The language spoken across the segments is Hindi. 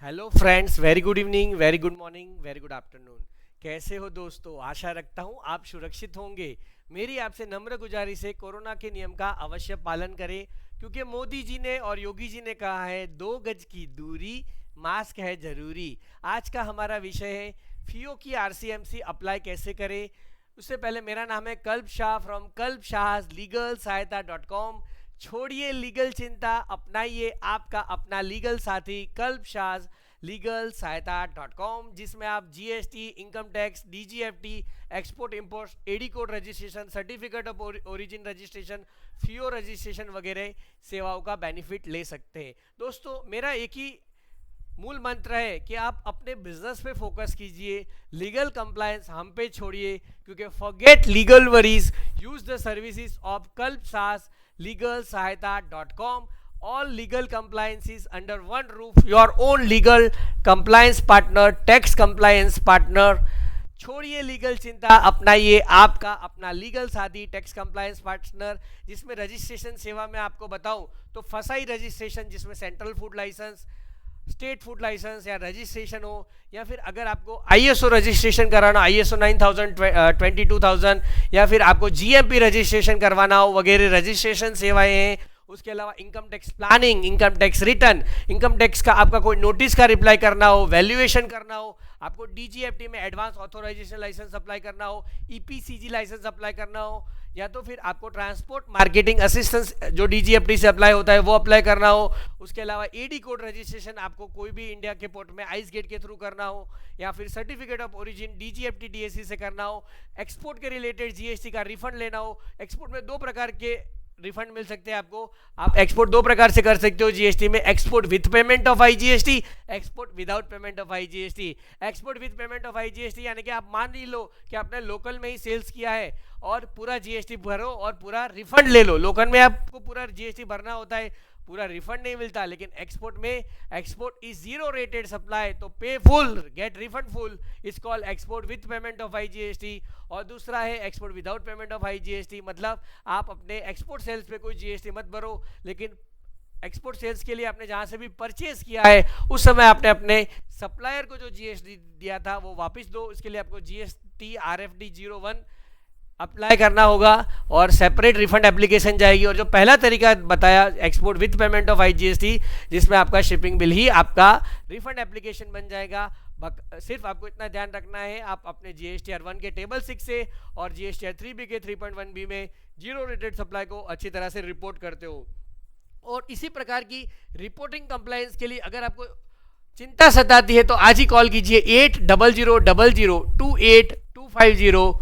Hello friends, very good evening, very good morning, very good afternoon. कैसे हो दोस्तों? आशा रखता हूँ आप सुरक्षित होंगे। मेरी आपसे नम्र गुजारिश है, कोरोना के नियम का अवश्य पालन करें, क्योंकि मोदी जी ने और योगी जी ने कहा है 2 गज की दूरी, मास्क है जरूरी। आज का हमारा विषय है फीओ की आरसीएमसी अप्लाई कैसे करें। उससे पहले मेरा नाम है कल्प शाह फ्रॉम कल्प शाह लीगल सहायता .com। छोड़िए लीगल चिंता, अपनाइए आपका अपना लीगल साथी कल्प शाह लीगल सहायता .com, जिसमें आप GST, income tax, DGFT, export import, AD code registration, certificate of origin registration, FIEO registration वगैरह सेवाओं का बेनिफिट ले सकते हैं। दोस्तों, मेरा एक ही मूल मंत्र है कि आप अपने बिजनेस पे फोकस कीजिए, लीगल कंप्लायंस हम पे छोड़िए, क्योंकि forget legal worries, use the services of कल्प सास लीगल सहायता .com। all legal compliances under one roof, your own legal compliance partner, tax compliance partner। छोड़िए लीगल चिंता, अपनाइए आपका अपना लीगल साथी टैक्स कंप्लायंस पार्टनर, जिसमें रजिस्ट्रेशन सेवा में आपको बताऊं तो फसाई रजिस्ट्रेशन, जिसमें central food licence, state food licence या रजिस्ट्रेशन हो, या फिर अगर आपको आईएसओ रजिस्ट्रेशन कराना, आईएसओ 9000 22,000, या फिर आपको जीएमपी रजिस्ट्रेशन करवाना हो, वगैरह रजिस्ट्रेशन सेवाएं हैं। उसके अलावा income tax planning, income tax return, income tax का आपका कोई नोटिस का रिप्लाई करना हो, वैल्यूएशन करना हो, आपको डीजीएफटी में एडवांस ऑथोराइजेशन लाइसेंस अप्लाई करना हो, ईपीसीजी लाइसेंस अप्लाई करना हो, या तो फिर आपको ट्रांसपोर्ट मार्केटिंग असिस्टेंस जो डीजीएफटी से अप्लाई होता है वो अप्लाई करना हो। उसके अलावा एडी कोड रजिस्ट्रेशन आपको कोई भी इंडिया के पोर्ट में आइस गेट के थ्रू करना हो, या फिर certificate of origin DGFT DSC से करना हो, एक्सपोर्ट के रिलेटेड जीएसटी का रिफंड लेना हो। एक्सपोर्ट में 2 प्रकार के रिफंड मिल सकते हैं आपको। आप एक्सपोर्ट 2 प्रकार से कर सकते हो जीएसटी में, export with payment of IGST, export without payment of IGST. Export with payment of IGST यानी कि आप मान ही लो कि आपने लोकल में ही सेल्स किया है और पूरा जीएसटी भरो और पूरा रिफंड ले लो। लोकल में आपको पूरा जीएसटी भरना होता है, पूरा रिफंड नहीं मिलता, लेकिन एक्सपोर्ट में export is zero rated supply, तो pay full get refund full, is called export with payment of IGST. और दूसरा है export without payment of IGST, मतलब आप अपने एक्सपोर्ट सेल्स पे कोई जीएसटी मत भरो, लेकिन एक्सपोर्ट सेल्स के लिए आपने जहां से भी परचेज किया है उस समय आपने अपने सप्लायर को जो जीएसटी दिया था वो वापस दो। इसके लिए आपको जीएसटी आरएफडी 01 अप्लाई करना होगा और सेपरेट रिफंड एप्लीकेशन जाएगी। और जो पहला तरीका बताया export with payment of IGST, जिसमें आपका शिपिंग बिल ही आपका रिफंड एप्लीकेशन बन जाएगा। सिर्फ आपको इतना ध्यान रखना है, आप अपने जीएसटीआर 1 के टेबल 6 से और जीएसटीआर 3B के 3.1B में जीरो रेटेड सप्लाई को अच्छी तरह से रिपोर्ट करते हो। और इसी प्रकार की रिपोर्टिंग कंप्लायंस के लिए अगर आपको चिंता सताती है तो आज ही कॉल कीजिए 8000028250,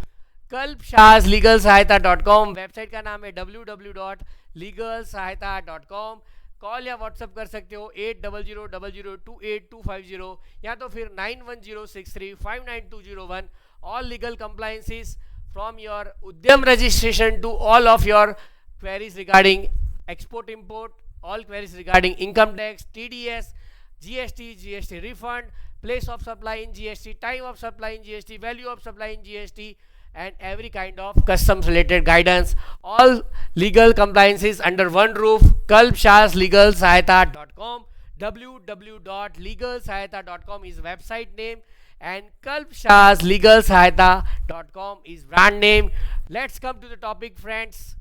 कल्प शाह लीगल सहायता .com। वेबसाइट का नाम है www.legalsahayata.com। कॉल या व्हाट्सएप कर सकते हो 8000028250, या तो फिर 9106359201। All legal compliances from your Udyam registration to all of your queries regarding export import, all queries regarding income tax, TDS, GST, GST refund, place of supply in GST, time of supply in GST, value of supply in GST, and every kind of customs related guidance, all legal compliances under one roof, Kalp Shah's Legal Sahayata.com। www.legalsahayata.com is website name and Kalp Shah's Legal Sahayata.com is brand name। Let's come to the topic friends।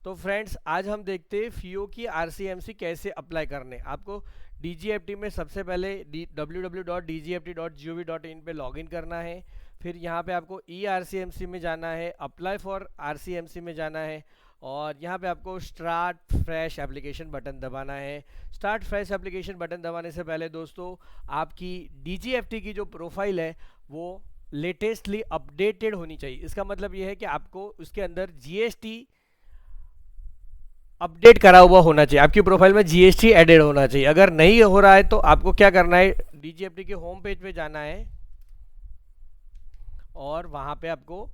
तो फ्रेंड्स, आज हम देखते हैं फीओ की आरसीएमसी कैसे अप्लाई करने। आपको डीजीएफटी में सबसे पहले www.dgft.gov.in पे लॉगिन करना है। फिर यहाँ पे आपको ईआरसीएमसी में जाना है, अप्लाई फॉर आरसीएमसी में जाना है, और यहाँ पे आपको स्टार्ट फ्रेश एप्लीकेशन बटन दबाना है। स्टार्ट फ्रेश एप्लीकेशन बटन दबाने से पहले दोस्तों, आपकी डीजीएफटी की जो प्रोफाइल है वो लेटेस्टली अपडेटेड होनी चाहिए। इसका मतलब ये है कि आपको उसके अंदर जीएसटी अपडेट करा हुआ होना चाहिए, आपकी प्रोफाइल में जीएसटी एडेड होना चाहिए। अगर नहीं हो रहा है तो आपको क्या करना है, डीजीएफटी के होम पेज पे जाना है और वहाँ पे आपको,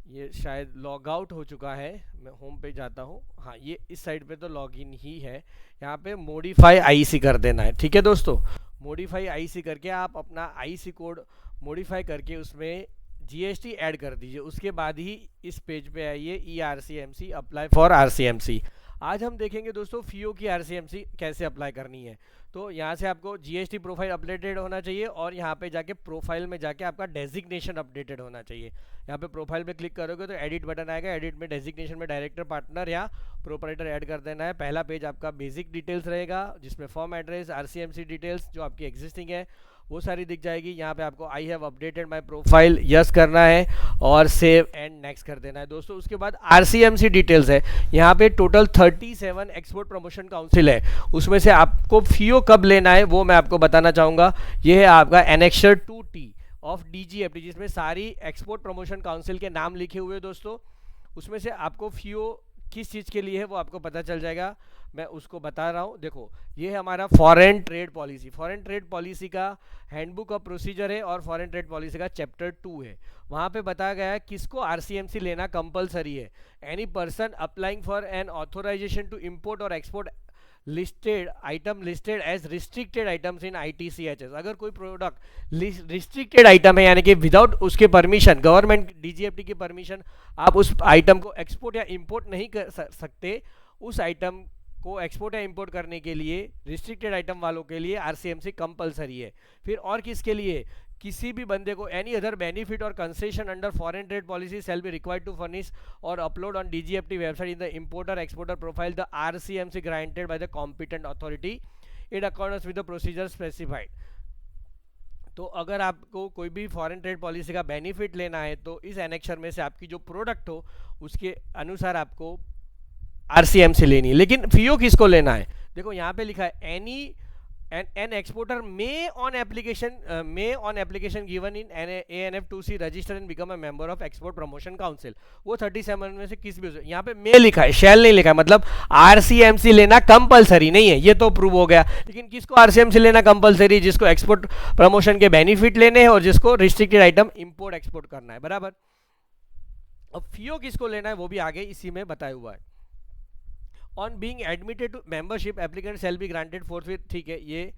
ये शायद लॉग आउट हो चुका है, मैं होम पे जाता हूँ, हाँ ये इस साइड पे तो लॉगिन ही है, यहाँ पे मॉडिफाई आईसी कर देना है। ठीक है दोस्तों, मॉडिफाई आईसी करके आप अपना आईसी कोड मॉडिफाई करके उसमें जीएसटी ऐड कर दीजिए। उसके बाद ही इस पेज पे आइए ईआरसीएमसी अप्लाई फॉर आरसीएमसी। आज हम देखेंगे दोस्तों फियो की आरसीएमसी कैसे अप्लाई करनी है। तो यहाँ से आपको जीएसटी प्रोफाइल अपडेटेड होना चाहिए और यहाँ पे जाके प्रोफाइल में जाके आपका डेजिग्नेशन अपडेटेड होना चाहिए। यहाँ पे प्रोफाइल पे क्लिक करोगे तो एडिट बटन आएगा, एडिट में डेजिग्नेशन में डायरेक्टर, पार्टनर या प्रोपराइटर ऐड कर देना है। पहला पेज आपका बेसिक डिटेल्स रहेगा जिसमें फॉर्म एड्रेस, आरसीएमसी डिटेल्स जो आपकी एग्जिस्टिंग है वो सारी दिख जाएगी। यहाँ पे आपको I have updated my profile yes करना है और सेव एंड नेक्स्ट कर देना है दोस्तों। उसके बाद आरसीएमसी डिटेल्स है, यहाँ पे टोटल 37 एक्सपोर्ट प्रमोशन काउंसिल है, उसमें से आपको फियो कब लेना है वो मैं आपको बताना चाहूँगा। ये है आपका एनेक्सर 2T ऑफ डीजीएफटी जिसमें सारी एक्सपोर्ट प्रमोशन काउंसिल के नाम लिखे हुए दोस्तों। उसमें से आपको फियो किस चीज़ के लिए है वो आपको पता चल जाएगा, मैं उसको बता रहा हूँ। देखो ये है हमारा foreign trade policy, foreign trade policy का हैंडबुक ऑफ प्रोसीजर है और फॉरेन ट्रेड पॉलिसी का चैप्टर 2 है। वहाँ पे बताया गया है किसको आरसीएमसी लेना कंपलसरी है। Any person applying for an authorisation to import और export listed item listed as restricted items in ITCHS, अगर कोई प्रोडक्ट रिस्ट्रिक्टेड आइटम है यानी कि विदाउट उसके परमिशन, गवर्नमेंट डीजीएफटी की परमिशन आप उस आइटम को एक्सपोर्ट या इंपोर्ट नहीं कर सकते, उस आइटम को एक्सपोर्ट या इंपोर्ट करने के लिए रिस्ट्रिक्टेड आइटम वालों के लिए आरसीएमसी कंपलसरी है। फिर और किसके लिए, किसी भी बंदे को एनी अदर बेनिफिट और concession under foreign trade policy shall be required to furnish और upload on DGFT website in the importer exporter profile the RCMC granted by the competent authority in accordance with the procedure specified. तो अगर आपको कोई भी फॉरेन ट्रेड पॉलिसी का बेनिफिट लेना है तो इस एनेक्सर में से आपकी जो प्रोडक्ट हो उसके अनुसार आपको आरसीएमसी लेनी है। लेकिन फियो किसको लेना है, देखो यहाँ पे लिखा है any an exporter may on application given in ANF2C register and become a member of export promotion council. वो 37 में से किस भी, यहाँ पे मे लिखा है, शैल नहीं लिखा है, मतलब आरसीएमसी लेना कंपलसरी नहीं है, ये तो प्रूव हो गया। लेकिन किसको आरसीएमसी लेना कंपलसरी, जिसको एक्सपोर्ट प्रमोशन के बेनिफिट लेने हैं और जिसको रिस्ट्रिक्टेड आइटम इंपोर्ट एक्सपोर्ट करना है, बराबर। अब फियो किसको लेना है वो भी आगे इसी में बताया हुआ है। On being admitted to membership applicant shall be granted forthwith, ठीक है ये।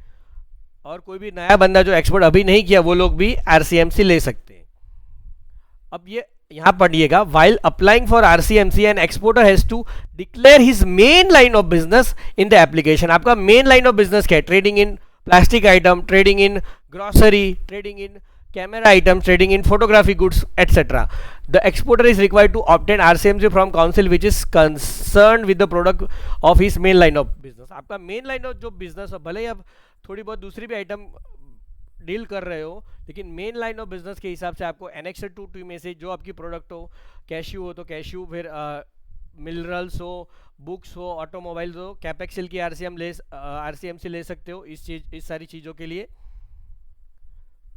और कोई भी नया बंदा जो एक्सपोर्ट अभी नहीं किया वो लोग भी आरसीएमसी ले सकते हैं। अब ये यहां पढ़िएगा, while applying for RCMC an exporter has to declare his main line of business in the application. आपका मेन लाइन ऑफ बिजनेस क्या है, trading in plastic item, trading in grocery, trading in camera items, trading in photography goods, etc. The exporter is required to obtain RCMC from council which is concerned with the product of his main line of business. आपका मेन लाइन ऑफ जो बिजनेस हो, भले ही आप थोड़ी बहुत दूसरी भी आइटम डील कर रहे हो, लेकिन मेन लाइन ऑफ बिजनेस के हिसाब से आपको एनेक्सर 2 में से जो आपकी प्रोडक्ट हो, कैश्यू हो तो कैश्यू, फिर मिनरल्स हो, बुक्स हो, ऑटोमोबाइल्स हो, कैपेक्सिल की आरसीएमसी ले सकते हो इस सारी चीज़ों के लिए।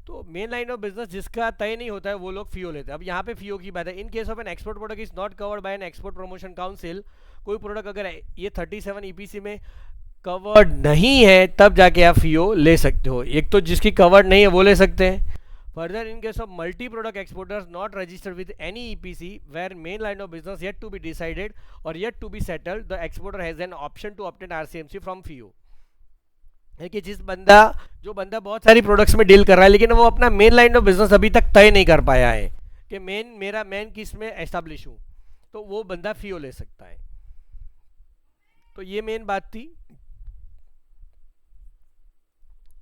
तो मेन लाइन ऑफ बिजनेस जिसका तय नहीं होता है वो लोग फियो लेते हैं। अब यहाँ पे फियो की बात है, इन case of an export product is not covered by an export promotion council, कोई प्रोडक्ट अगर ये 37 ईपीसी में कवर्ड नहीं है तब जाके आप फियो ले सकते हो। एक तो जिसकी कवर्ड नहीं है वो ले सकते हैं। Further in case of multi product exporters not registered with any EPC where main line of business yet to be decided और yet to be settled, the exporter has an option to obtain RCMC from FIEO. है कि जो बंदा बहुत सारी प्रोडक्ट्स में डील कर रहा है लेकिन वो अपना मेन लाइन ऑफ बिजनेस अभी तक तय नहीं कर पाया है कि मेरा मेन किस में एस्टैब्लिश हूँ, तो वो बंदा फियो ले सकता है। तो ये मेन बात थी।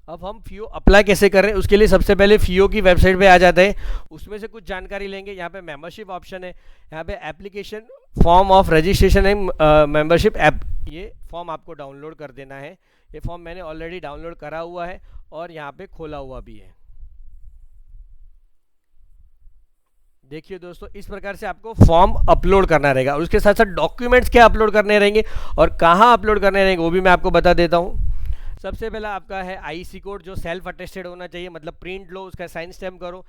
अब हम फियो अप्लाई कैसे कर रहे हैं उसके लिए सबसे पहले फियो की वेबसाइट पे आ जाते हैं, उसमें से कुछ जानकारी लेंगे। यहाँ पे मेंबरशिप ऑप्शन है, यहाँ पे application form of registration and membership app, ये फॉर्म आपको डाउनलोड कर देना है। ये फॉर्म मैंने ऑलरेडी डाउनलोड करा हुआ है और यहाँ पे खोला हुआ भी है। देखिए दोस्तों, इस प्रकार से आपको फॉर्म अपलोड करना रहेगा और उसके साथ साथ डॉक्यूमेंट्स क्या अपलोड करने रहेंगे और कहाँ अपलोड करने रहेंगे वो भी मैं आपको बता देता हूँ। सबसे पहला आपका है आईसी कोड जो सेल्फ अटेस्टेड होना चाहिए, मतलब प्रिंट लो, उसका साइन स्टैम्प करो।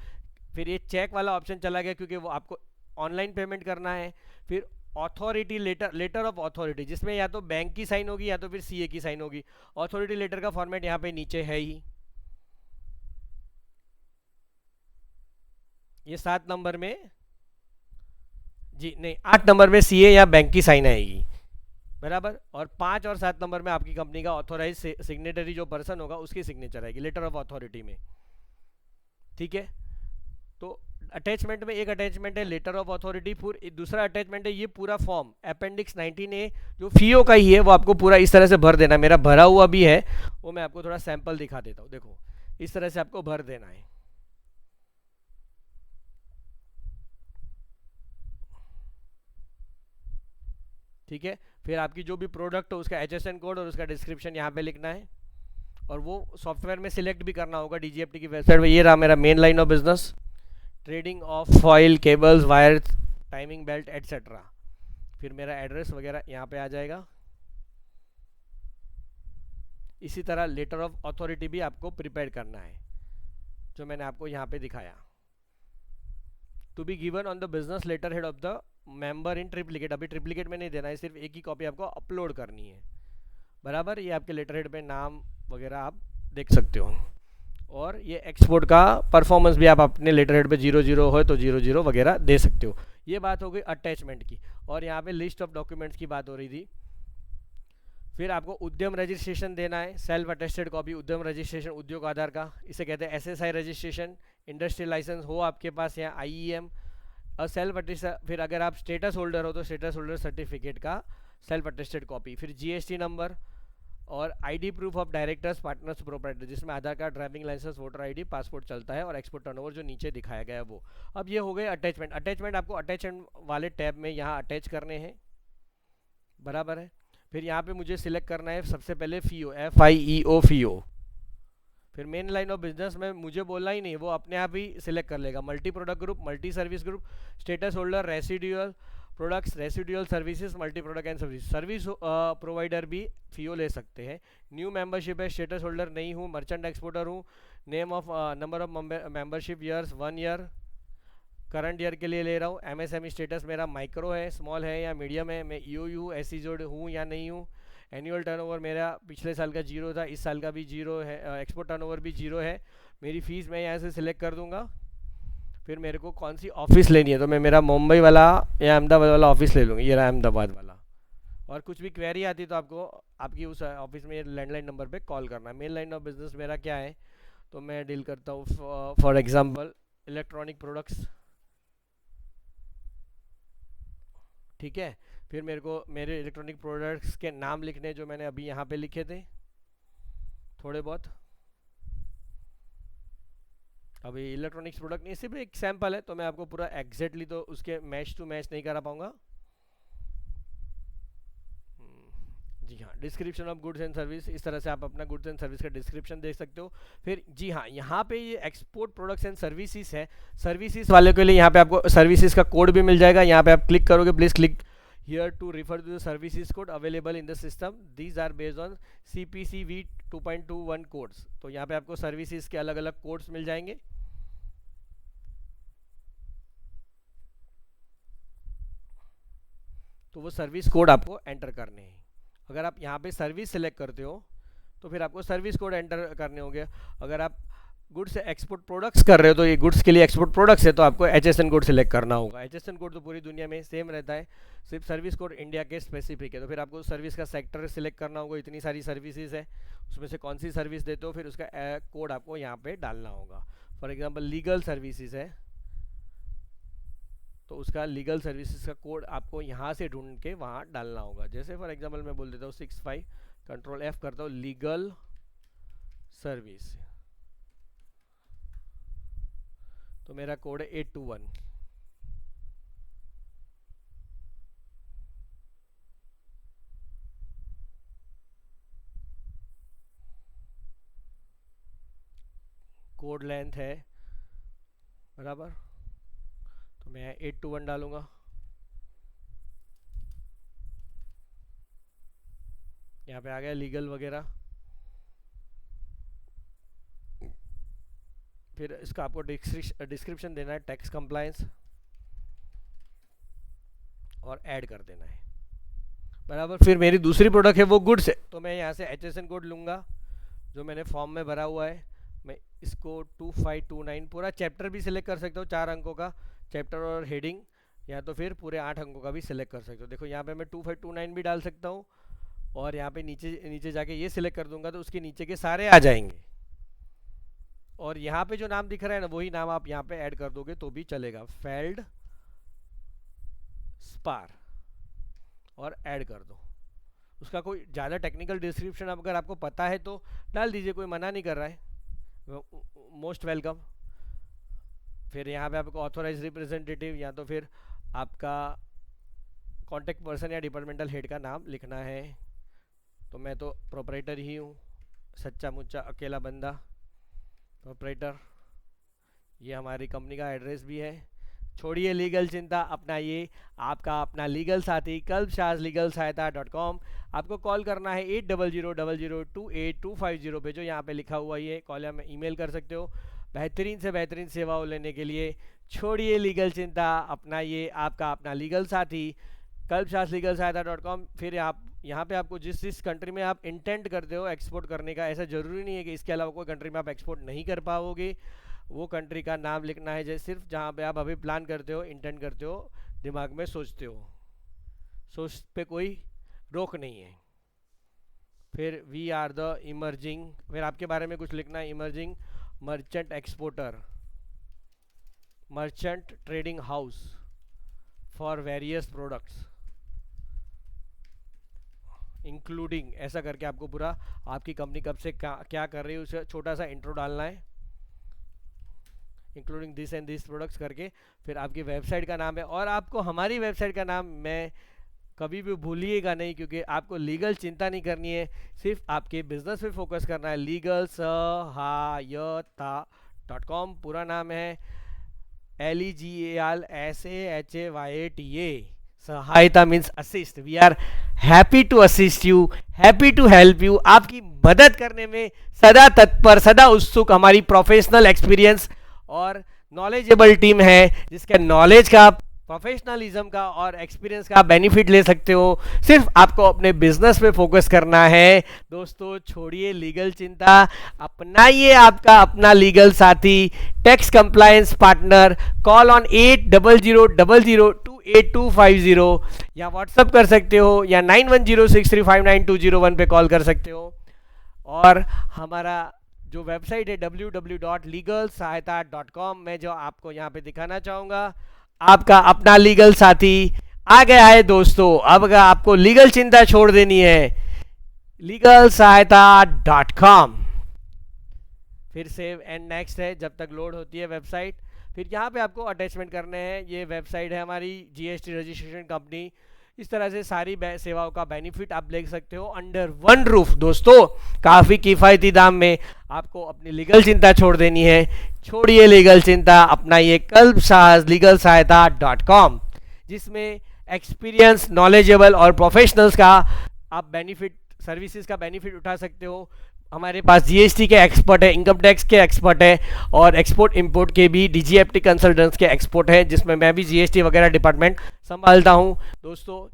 फिर ये चेक वाला ऑप्शन चला गया क्योंकि वो आपको ऑनलाइन पेमेंट करना है। फिर अथॉरिटी लेटर ऑफ अथॉरिटी, जिसमें या तो बैंक की साइन होगी या तो फिर सीए की साइन होगी। अथॉरिटी लेटर का फॉर्मेट यहाँ पे नीचे है ही, ये 7 नंबर में, जी नहीं 8 नंबर में सीए या बैंक की साइन आएगी, बराबर। और 5 और 7 नंबर में आपकी कंपनी का ऑथोराइज सिग्नेटरी जो पर्सन होगा उसकी सिग्नेचर आएगी लेटर ऑफ अथॉरिटी में, ठीक है। तो अटैचमेंट में एक अटैचमेंट है लेटर ऑफ अथॉरिटी, दूसरा अटैचमेंट है ये पूरा फॉर्म अपेंडिक्स 19A जो फीओ का ही है, वो आपको पूरा इस तरह से भर देना है। मेरा भरा हुआ भी है, वो मैं आपको थोड़ा सैंपल दिखा देता हूँ। देखो इस तरह से आपको भर देना है। ठीक है, फिर आपकी जो भी प्रोडक्ट हो उसका HSN कोड और उसका डिस्क्रिप्शन यहाँ पे लिखना है, और वो सॉफ्टवेयर में सिलेक्ट भी करना होगा DGFT की वेबसाइट में। ये रहा मेरा main line of business, trading of foil, cables, wires, timing belt etcetera. फिर मेरा एड्रेस वगैरह यहाँ पे आ जाएगा। इसी तरह लेटर ऑफ अथॉरिटी भी आपको प्रिपेयर करना है, जो मैंने आपको यहाँ पे दिखाया। To be given on the business letterhead of the member in triplicate. अभी ट्रिप्लिकेट में नहीं देना है, सिर्फ एक ही कॉपी आपको अपलोड करनी है। बराबर, ये आपके लेटर हेड पे नाम वगैरह आप देख सकते हो। और ये एक्सपोर्ट का परफॉर्मेंस भी आप अपने लेटर हेड पे 00 हो तो 00 वगैरह दे सकते हो। ये बात हो गई अटैचमेंट की। और यहाँ पे लिस्ट ऑफ डॉक्यूमेंट्स की बात हो रही थी। फिर आपको उद्यम रजिस्ट्रेशन देना है, सेल्फ अटेस्टेड कॉपी उद्यम रजिस्ट्रेशन उद्योग आधार का, इसे कहते हैं SSI रजिस्ट्रेशन। इंडस्ट्रियल लाइसेंस हो आपके पास या IEM और सेल्फ अटेस्टेड। फिर अगर आप स्टेटस होल्डर हो तो स्टेटस होल्डर सर्टिफिकेट का सेल्फ अटेस्टेड कॉपी। फिर GST नंबर और ID proof of directors partners proprietor, जिसमें Aadhaar card, driving licence, voter ID, passport चलता है, और एक्सपोर्ट टर्नओवर जो नीचे दिखाया गया है वो। अब ये हो गए अटैचमेंट। अटैचमेंट आपको अटैचमेंट वाले टैब में यहाँ अटैच करने हैं। बराबर है। फिर यहाँ पे मुझे सिलेक्ट करना है सबसे पहले FIO, FIEO FIO। फिर मेन लाइन ऑफ बिजनेस में मुझे बोलना ही नहीं, वो अपने आप ही सिलेक्ट कर लेगा। Multi product group, multi service group, status holder, residual products, residual services, multi product and service. Service provider भी FIO ले सकते हैं। न्यू मेंबरशिप है, स्टेटस होल्डर नहीं हूँ, मर्चेंट एक्सपोर्टर हूँ। Name of number of membership years 1 year, current year के लिए ले रहा हूँ। MSME स्टेटस मेरा माइक्रो है, स्मॉल है या मीडियम है। मैं EOU SC जोड़ हूँ या नहीं हूँ। एनुअल टर्नओवर मेरा पिछले साल का 0 था, इस साल का भी 0 है। एक्सपोर्ट टर्नओवर भी 0 है। मेरी फ़ीस मैं यहाँ से सिलेक्ट कर दूँगा। फिर मेरे को कौन सी ऑफिस लेनी है, तो मैं मेरा मुंबई वाला या अहमदाबाद वाला ऑफिस ले लूँगी। ये रहा अहमदाबाद वाला। और कुछ भी क्वेरी आती तो आपको आपकी उस ऑफिस में लैंडलाइन नंबर पे कॉल करना है। मेन लाइन ऑफ बिजनेस मेरा क्या है, तो मैं डील करता हूँ फॉर एग्जांपल इलेक्ट्रॉनिक प्रोडक्ट्स। ठीक है, फिर मेरे को मेरे इलेक्ट्रॉनिक प्रोडक्ट्स के नाम लिखने, जो मैंने अभी यहाँ पे लिखे थे थोड़े बहुत। अभी इलेक्ट्रॉनिक्स प्रोडक्ट नहीं, सिर्फ एक सैंपल है, तो मैं आपको पूरा एग्जैक्टली तो उसके मैच टू मैच नहीं करा पाऊंगा। जी हाँ, description of goods and service, इस तरह से आप अपना गुड्स एंड सर्विस का डिस्क्रिप्शन देख सकते हो। फिर जी हाँ, यहाँ पे ये एक्सपोर्ट प्रोडक्ट्स एंड सर्विसेज है। सर्विसेज वाले के लिए यहाँ पे आपको सर्विसेज का कोड भी मिल जाएगा। यहाँ पे आप क्लिक करोगे, please click here to refer to the services code available in the system, these are based on CPCV 2.21 codes. तो यहाँ पे आपको सर्विसेज के अलग अलग कोड्स मिल जाएंगे। तो वो सर्विस कोड आपको एंटर करने हैं। अगर आप यहाँ पे सर्विस सेलेक्ट करते हो तो फिर आपको सर्विस कोड एंटर करने होंगे। अगर आप गुड्स एक्सपोर्ट प्रोडक्ट्स कर रहे हो तो ये गुड्स के लिए एक्सपोर्ट प्रोडक्ट्स है, तो आपको HSN कोड सेलेक्ट करना होगा। HSN कोड तो पूरी दुनिया में सेम रहता है, सिर्फ सर्विस कोड इंडिया के स्पेसिफिक है। तो फिर आपको सर्विस का सेक्टर सिलेक्ट करना होगा। इतनी सारी सर्विसेज है, उसमें से कौन सी सर्विस देते हो, फिर उसका कोड आपको यहाँ पे डालना होगा। फॉर एग्जाम्पल लीगल सर्विसेज है, तो उसका लीगल सर्विसेज का कोड आपको यहाँ से ढूंढ के वहाँ डालना होगा। जैसे फॉर एग्जांपल मैं बोल देता हूँ 65, कंट्रोल F करता हूँ, लीगल सर्विस, तो मेरा कोड है 821। कोड लेंथ है बराबर, तो मैं 821 डालूंगा। यहाँ पे आ गया लीगल वगैरह। फिर इसका आपको डिस्क्रिप्शन देना है, टैक्स कंप्लायंस, और ऐड कर देना है बराबर। फिर मेरी दूसरी प्रोडक्ट है वो गुड्स है, तो मैं यहाँ से HSN कोड लूँगा जो मैंने फॉर्म में भरा हुआ है। मैं इसको 2529 पूरा चैप्टर भी सिलेक्ट कर सकता हूँ, 4 अंकों का चैप्टर और हेडिंग, या तो फिर पूरे 8 अंकों का भी सिलेक्ट कर सकते हो। देखो यहाँ पे मैं 2529 भी डाल सकता हूँ, और यहाँ पे नीचे नीचे जाके ये सिलेक्ट कर दूंगा तो उसके नीचे के सारे आ जाएंगे। और यहाँ पे जो नाम दिख रहा है ना वही नाम आप यहाँ पे ऐड कर दोगे तो भी चलेगा, फेल्ड स्पार, और ऐड कर दो। उसका कोई ज़्यादा टेक्निकल डिस्क्रिप्शन अगर आपको पता है तो डाल दीजिए, कोई मना नहीं कर रहा है, मोस्ट वेलकम। फिर यहाँ पे आपको ऑथोराइज रिप्रेजेंटेटिव या तो फिर आपका कॉन्टेक्ट पर्सन या डिपार्टमेंटल हेड का नाम लिखना है। तो मैं तो प्रोपराइटर ही हूँ, सच्चा मुच्चा अकेला बंदा प्रोपराइटर। ये हमारी कंपनी का एड्रेस भी है। छोड़िए लीगल चिंता, अपनाइए आपका अपना लीगल साथी kalpshaslegalsahayata.com। आपको कॉल करना है 80000028 पे, जो यहाँ पे लिखा हुआ ये कॉल या ईमेल कर सकते हो बेहतरीन से बेहतरीन सेवाओं लेने के लिए। छोड़िए लीगल चिंता, अपनाइए आपका अपना लीगल साथी kalpshaslegalsahayata.com। फिर आप यहाँ पे आपको जिस कंट्री में आप इंटेंट करते हो एक्सपोर्ट करने का, ऐसा ज़रूरी नहीं है कि इसके अलावा कोई कंट्री में आप एक्सपोर्ट नहीं कर पाओगे, वो कंट्री का नाम लिखना है जैसे सिर्फ जहाँ पे आप अभी प्लान करते हो, इंटेंट करते हो, दिमाग में सोचते हो, सोच पे कोई रोक नहीं है। फिर वी आर द इमर्जिंग, फिर आपके बारे में कुछ लिखना है, emerging merchant exporter, merchant trading house for various products including, ऐसा करके आपको पूरा आपकी कंपनी कब से क्या कर रही है उसे छोटा सा इंट्रो डालना है, including this and this products करके। फिर आपकी वेबसाइट का नाम है, और आपको हमारी वेबसाइट का नाम मैं कभी भी भूलिएगा नहीं, क्योंकि आपको लीगल चिंता नहीं करनी है, सिर्फ आपके बिजनेस पे फोकस करना है। legalsahayata.com पूरा नाम है, LEGALSAHAYATA। सहायता means assist. We are happy to assist you, happy to help you. आपकी मदद करने में सदा तत्पर, सदा उत्सुक हमारी प्रोफेशनल एक्सपीरियंस और नॉलेजेबल टीम है, जिसके नॉलेज का, प्रोफेशनलिज्म का और एक्सपीरियंस का बेनिफिट ले सकते हो। सिर्फ आपको अपने बिजनेस पे फोकस करना है। दोस्तों छोड़िए लीगल चिंता, अपनाइए आपका अपना लीगल साथी, tax compliance partner. Call on 800000285250 या व्हाट्सअप कर सकते हो, या 9106359201 पे कॉल कर सकते हो। और हमारा जो वेबसाइट है www.legalsahayata.com, मैं जो आपको यहाँ पे दिखाना चाहूँगा, आपका अपना लीगल साथी आ गया है दोस्तों। अब अगर आपको लीगल चिंता छोड़ देनी है, legalsahayata.com। फिर सेव एंड नेक्स्ट है जब तक लोड होती है वेबसाइट। फिर यहाँ पे आपको अटैचमेंट करने हैं, ये वेबसाइट है हमारी जीएसटी रजिस्ट्रेशन कंपनी। इस तरह से सारी सेवाओं का बेनिफिट आप ले सकते हो अंडर वन रूफ। दोस्तों काफ़ी किफ़ायती दाम में आपको अपनी लीगल चिंता छोड़ देनी है। छोड़िए लीगल चिंता, अपनाइए kalpshaslegalsahayata.com, जिसमें एक्सपीरियंस, नॉलेजेबल और प्रोफेशनल्स का आप बेनिफिट, सर्विसेज का बेनिफिट उठा सकते हो। हमारे पास जीएसटी के एक्सपर्ट है, इनकम टैक्स के एक्सपर्ट है, और एक्सपोर्ट इंपोर्ट के भी डीजीएफटी कंसल्टेंट्स के एक्सपर्ट हैं, जिसमें मैं भी जीएसटी वगैरह डिपार्टमेंट संभालता हूं। दोस्तों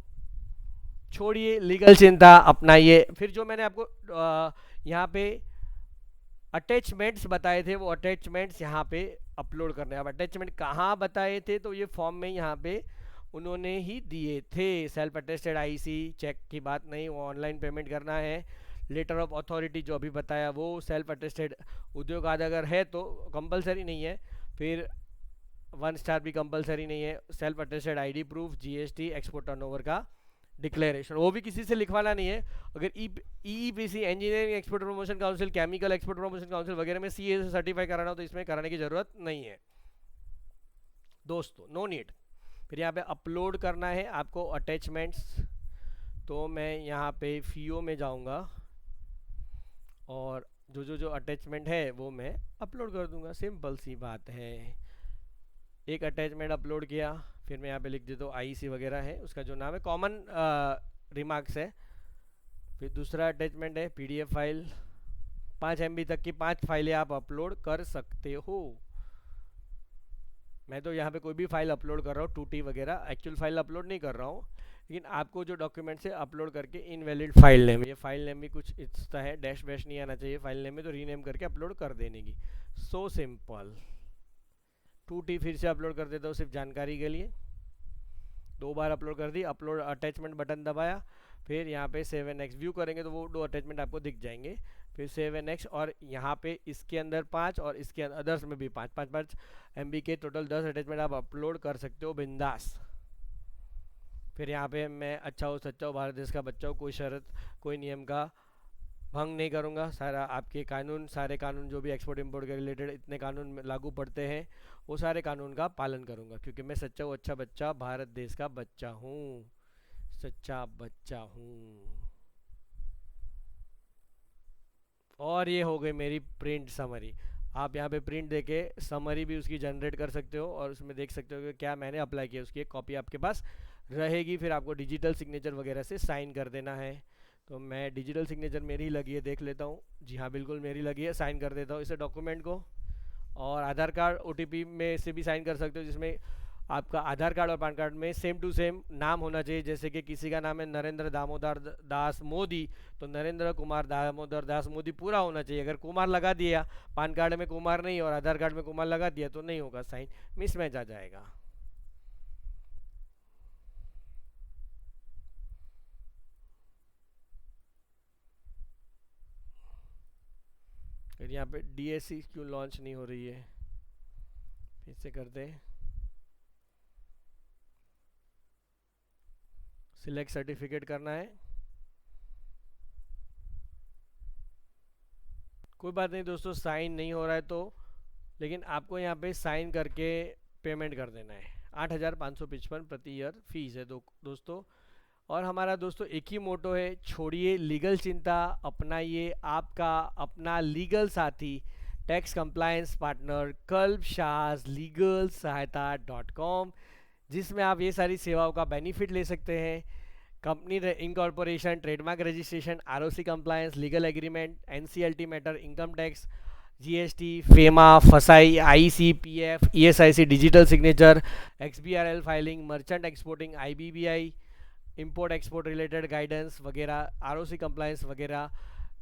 छोड़िए लीगल चिंता, अपनाइए। फिर जो मैंने आपको यहाँ पे अटैचमेंट्स बताए थे, वो अटैचमेंट्स यहाँ पे अपलोड करने हैं। अब अटैचमेंट कहाँ बताए थे, तो ये फॉर्म में यहाँ पे उन्होंने ही दिए थे। सेल्फ अटेस्टेड आईसी चेक की बात नहीं, वो ऑनलाइन पेमेंट करना है। लेटर ऑफ अथॉरिटी जो अभी बताया वो सेल्फ अटेस्टेड उद्योग आदि अगर है तो कंपलसरी नहीं है। फिर 1 स्टार भी कंपलसरी नहीं है। Self attested ID proof, GST, export turnover का डिक्लेरेशन, वो भी किसी से लिखवाना नहीं है। अगर EEPC, engineering export promotion council, chemical export promotion council वगैरह में सीए से सर्टिफाई कराना हो तो इसमें कराने की ज़रूरत नहीं है दोस्तों, नो नीड। फिर यहाँ पे अपलोड करना है आपको अटैचमेंट्स, तो मैं यहाँ पे फीओ में जाऊँगा और जो अटैचमेंट है वो मैं अपलोड कर दूंगा। सिंपल सी बात है। एक अटैचमेंट अपलोड किया, फिर मैं यहाँ पे लिख देता हूँ आईसी वगैरह है, उसका जो नाम है कॉमन रिमार्क्स है। फिर दूसरा अटैचमेंट है पीडीएफ फाइल, 5 MB तक की 5 फाइलें आप अपलोड कर सकते हो। मैं तो यहाँ पे कोई भी फाइल अपलोड कर रहा हूँ, 2T वगैरह, एक्चुअल फाइल अपलोड नहीं कर रहा हूँ, लेकिन आपको जो डॉक्यूमेंट से अपलोड करके इनवैलिड फाइल नेम, ये फाइल नेम भी कुछ इस तरह है, डैश वैश नहीं आना चाहिए फाइल नेम में, तो रीनेम करके अपलोड कर देने की। So simple. 2T फिर से अपलोड कर देता हूँ सिर्फ जानकारी के लिए, 2 बार अपलोड कर दी। अपलोड अटैचमेंट बटन दबाया, फिर यहाँ पे 7x व्यू करेंगे तो वो 2 अटैचमेंट आपको दिख जाएंगे। फिर सेव है नेक्स्ट, और यहाँ पे इसके अंदर 5 और इसके अदर्स में भी 5 MB के टोटल 10 अटैचमेंट आप अपलोड कर सकते हो बिंदास। फिर यहाँ पे मैं अच्छा हो सच्चा हो भारत देश का बच्चा हो, कोई शर्त कोई नियम का भंग नहीं करूँगा, सारा आपके कानून सारे कानून जो भी एक्सपोर्ट इंपोर्ट के रिलेटेड इतने कानून लागू पड़ते हैं वो सारे कानून का पालन करूँगा, क्योंकि मैं सच्चा हूँ अच्छा बच्चा भारत देश का बच्चा हूँ, सच्चा बच्चा हूँ। और ये हो गई मेरी प्रिंट समरी। आप यहाँ पे प्रिंट देके समरी भी उसकी जनरेट कर सकते हो और उसमें देख सकते हो कि क्या मैंने अप्लाई किया, उसकी एक कॉपी आपके पास रहेगी। फिर आपको डिजिटल सिग्नेचर वगैरह से साइन कर देना है। तो मैं डिजिटल सिग्नेचर मेरी ही लगी है, देख लेता हूँ। जी हाँ बिल्कुल मेरी लगी है, साइन कर देता हूँ इसे डॉक्यूमेंट को। और आधार कार्ड OTP में से भी साइन कर सकते हो, जिसमें आपका आधार कार्ड और पैन कार्ड में सेम टू सेम नाम होना चाहिए। जैसे कि किसी का नाम है नरेंद्र दामोदर दास मोदी, तो नरेंद्र कुमार दामोदर दास मोदी पूरा होना चाहिए। अगर कुमार लगा दिया, पैन कार्ड में कुमार नहीं और आधार कार्ड में कुमार लगा दिया तो नहीं होगा, साइन मिसमैच आ जाएगा। फिर यहाँ पे DSC क्यों लॉन्च नहीं हो रही है, फिर से करते हैं। सिलेक्ट सर्टिफिकेट करना है, कोई बात नहीं दोस्तों, साइन नहीं हो रहा है तो, लेकिन आपको यहाँ पे साइन करके पेमेंट कर देना है। 8,555 प्रति ईयर फीस है दोस्तों। और हमारा दोस्तों एक ही मोटो है, छोड़िए लीगल चिंता, अपनाइए आपका अपना लीगल साथी, टैक्स कंप्लायंस पार्टनर कल्ब शाज लीगल सहायता.com, जिसमें आप ये सारी सेवाओं का बेनिफिट ले सकते हैं। Company incorporation, trademark registration, ROC compliance, legal agreement, NCLT matter, income tax, GST, FEMA, फसाई, IC, PF, ESIC, digital signature, XBRL filing, merchant exporting, IBBI, import export related guidance वगैरह, ROC कंप्लायंस वगैरह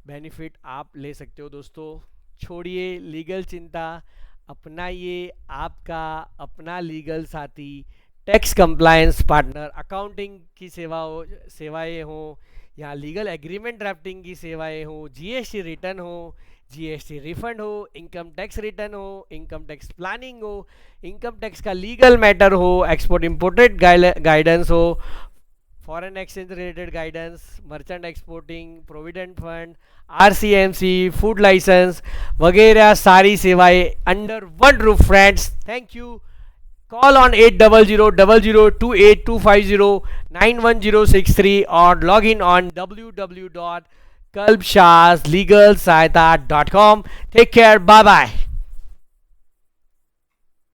बेनिफिट आप ले सकते हो दोस्तों। छोड़िए लीगल चिंता, अपनाइए आपका अपना लीगल साथी, टैक्स कंप्लायंस पार्टनर, अकाउंटिंग की सेवाएं हो या लीगल एग्रीमेंट ड्राफ्टिंग की सेवाएं हो, GST रिटर्न हो, GST रिफंड हो, इनकम टैक्स रिटर्न हो, इनकम टैक्स प्लानिंग हो, इनकम टैक्स का लीगल मैटर हो, एक्सपोर्ट इंपोर्टेड गाइडेंस हो, foreign exchange related guidance, merchant exporting, provident fund, RCMC, food licence वगैरह सारी सेवाएं under one roof friends. Thank you. Call on 800-0028250-91063 or log in on www.kalbshaslegalsahayata.com. Take care. Bye bye.